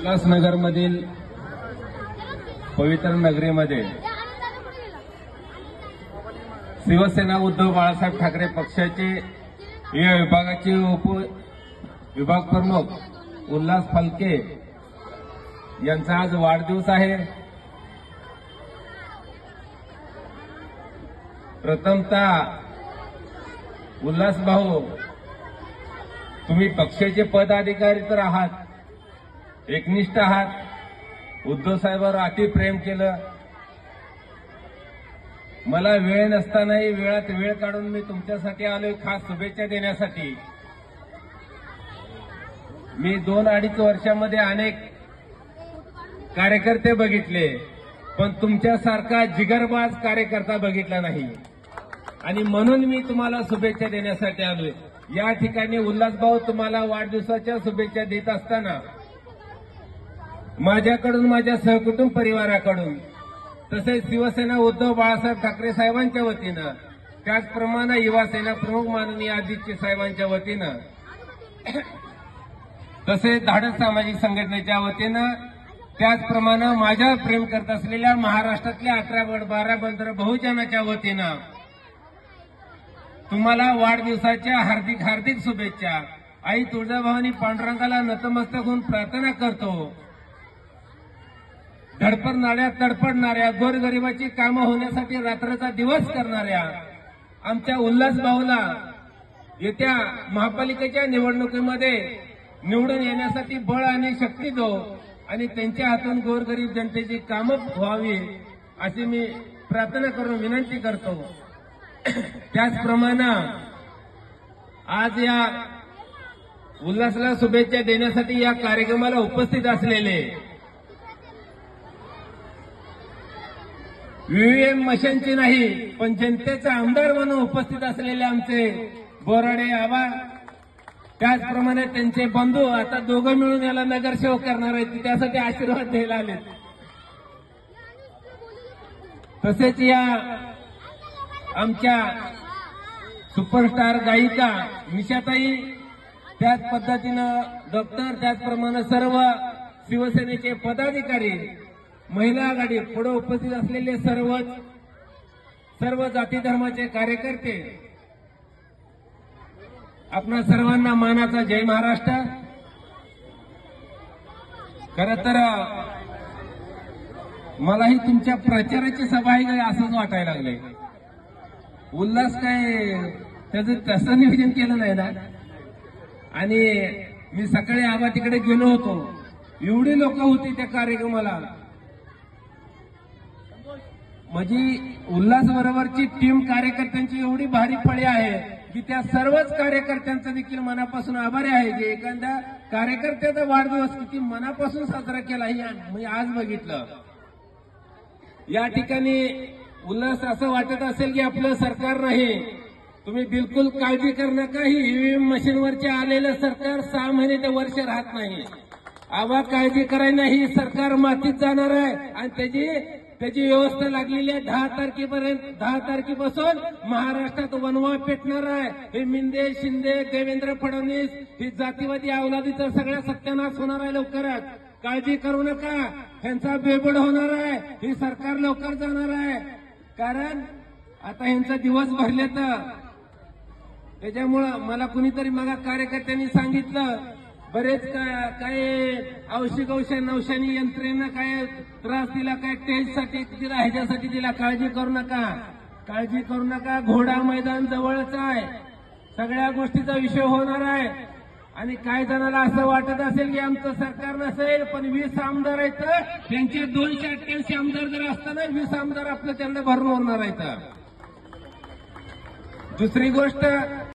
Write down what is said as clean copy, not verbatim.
उल्हासनगरमधील पवित्र नगरीमध्ये शिवसेना उद्धव बाळासाहेब ठाकरे पक्षाचे या विभागाचे विभाग प्रमुख उल्हास फलके यांचा आज वाढदिवस आहे। प्रथमतः उल्हास भाऊ, तुम्ही पक्षाचे पदाधिकारी तर आहात, एकनिष्ठ आहात, उद्धव साहेबांवर अति प्रेम केलं। मला वेळ नसतानाही वेळात वेळ काढून मी तुमच्यासाठी आलोय, खास शुभेच्छा देण्यासाठी। मी 2-2.5 वर्षामध्ये अनेक कार्यकर्ते बघितले, पण तुमच्यासारखा जिगरबाज कार्यकर्ता बघितला नाही, आणि म्हणून मी तुम्हाला शुभेच्छा देण्यासाठी आलोय। या ठिकाणी उल्हास भाऊ, तुम्हाला वाढदिवसाच्या शुभेच्छा देत असताना माझ्याकडून, माझ्या सहकुटुंब परिवाराकडून, तसेच शिवसेना उद्धव बाळासाहेब ठाकरे साहेबांच्या वतीनं, त्याचप्रमाणे युवासेना प्रमुख माननीय आदित्य साहेबांच्या वतीनं, तसेच धाडस सामाजिक संघटनेच्या वतीनं, त्याचप्रमाणे माझ्या प्रेम करत असलेल्या महाराष्ट्रातल्या 18 गट 12 बंदर बहुजनाच्या वतीनं तुम्हाला वाढदिवसाच्या हार्दिक हार्दिक शुभेच्छा। आई तुळजाभवानी पांडुरंगाला नतमस्तक होऊन प्रार्थना करतो, धडपडणाऱ्या तडपडणाऱ्या गोरगरिबाची कामं होण्यासाठी रात्रचा दिवस करणाऱ्या आमच्या उल्हास भाऊला येत्या महापालिकेच्या निवडणुकीमध्ये निवडून येण्यासाठी बळ आणि शक्ती दो, आणि त्यांच्या हातून गोरगरीब जनतेची कामं व्हावी अशी मी प्रार्थना करून विनंती करतो। त्याचप्रमाणे आज या उल्हासला शुभेच्छा देण्यासाठी या कार्यक्रमाला उपस्थित असलेले ईव्हीएम मशीनचे नाही, पण जनतेचा आमदार म्हणून उपस्थित असलेले आमचे बोराडे आबा, त्याचप्रमाणे त्यांचे बंधू, आता दोघं मिळून याला नगरसेवक करणार आहेत, त्यासाठी आशीर्वाद द्यायला आले। तसेच या आमच्या सुपरस्टार गायिका निशाताई, त्याच पद्धतीनं डॉक्टर, त्याचप्रमाणे सर्व शिवसेनेचे पदाधिकारी, महिला आघाडी पुढे उपस्थित असलेले सर्व जाती धर्माचे कार्यकर्ते, आपणा सर्वांना मानाचा जय महाराष्ट्र। खरं तर मलाही तुमच्या प्रचाराची सभा आहे काय असंच वाटायला लागलंय। उल्हास काय त्याचं तसं नियोजन केलं नाही ना, आणि मी सकाळी आबा तिकडे गेलो होतो, एवढी लोक होती त्या कार्यक्रमाला, माझी उल्हास बरोबरची टीम कार्यकर्त्यांची एवढी भारी फळी आहे की त्या सर्वच कार्यकर्त्यांचा देखील मनापासून आभारी आहे, की एखाद्या कार्यकर्त्याचा वाढदिवस किती मनापासून साजरा केला हे मी आज बघितलं। या ठिकाणी उल्हास असं वाटत असेल की आपलं सरकार नाही, तुम्ही बिलकुल काळजी करू नका, ही ईव्हीएम मशीनवरचे आलेलं सरकार 6 महिने ते वर्ष राहत नाही। आवा काळजी करायला, ही सरकार मातीत जाणार आहे, आणि त्याची व्यवस्था लागलेली आहे। 10 तारखेपर्यंत, 10 तारखेपासून महाराष्ट्रात वनवा पेटणार आहे। हे मिंदे, शिंदे, देवेंद्र फडणवीस, ही जातीवादी अवलादीचा सगळा सत्यानाश होणार आहे लवकरच। काळजी करू नका, ह्यांचा बेबड होणार आहे, ही सरकार लवकर जाणार आहे, कारण आता ह्यांचा दिवस भरले तर त्याच्यामुळं मला कुणीतरी मग कार्यकर्त्यांनी सांगितलं, बरेच काय नवशानी यंत्रणेनं काय त्रास दिला, काय टेस्टसाठी दिला, ह्याच्यासाठी दिला। काळजी करू नका, काळजी करू नका, घोडा मैदान जवळच आहे, सगळ्या गोष्टीचा विषय होणार आहे। आणि काही जणांना असं वाटत असेल की आमचं सरकार नसेल, पण 20 आमदार आहेत, त्यांचे 288 आमदार जर असताना 20 आमदार आपलं त्यांना भरून होणार आहेत। दुसरी गोष्ट,